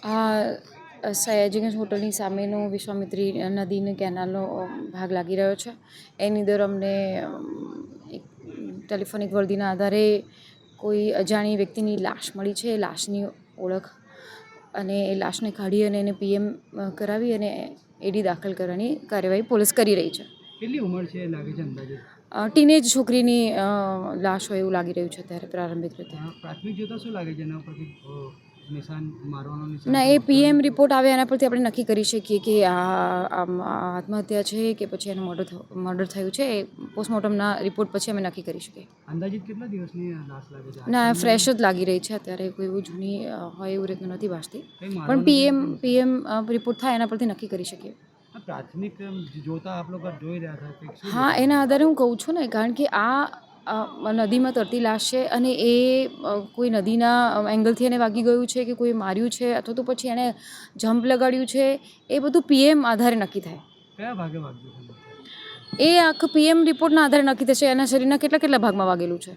આ સયાજીગંજ હોટલની સામેનો વિશ્વામિત્રી નદીની કેનાલનો ભાગ લાગી રહ્યો છે. એની અંદર અમને એક ટેલિફોનિક વર્દીના આધારે કોઈ અજાણી વ્યક્તિની લાશ મળી છે. એ લાશની ઓળખ અને એ લાશને કાઢી અને એને પીએમ કરાવી અને એડી દાખલ કરવાની કાર્યવાહી પોલીસ કરી રહી છે. કેટલી ઉંમર છે લાગે છે અંદાજે? ટીનેજ છોકરીની લાશ હોય એવું લાગી રહ્યું છે અત્યારે પ્રારંભિક રીતે. પ્રાથમિક જોતા શું લાગે છે એના પરથી નિશાન મારવાનો નિશાન? ના, એ પીએમ રિપોર્ટ આવે એના પરથી આપણે નક્કી કરી શકીએ કે આ આત્મહત્યા છે કે પછી એનું મર્ડર થયું છે. એ પોસ્ટમોર્ટમના રિપોર્ટ પછી અમે નક્કી કરી શકીએ. અંદાજિત કેટલા દિવસની લાશ લાગે છે? ના, ફ્રેશ જ લાગી રહી છે અત્યારે. કોઈ એવું જૂની હોય એવું રીતનું નથી ભાસતી, પણ પીએમ રિપોર્ટ થાય એના પરથી નક્કી કરી શકીએ. પ્રાથમિક જોતા આપ લોકો જોઈ રહ્યા હતા? હા, એના આધારે હું કહું છું ને, કારણ કે આ નદીમાં તરતી લાશ છે અને એ કોઈ નદીના એંગલથી એને વાગી ગયું છે કે કોઈ માર્યું છે અથવા તો પછી એને જમ્પ લગાડ્યું છે, એ બધું પીએમ આધારે નક્કી થાય. કયા ભાગે વાગ્યું છે? એ આખું પીએમ રિપોર્ટના આધારે નક્કી થશે એના શરીરના કેટલા ભાગમાં વાગેલું છે.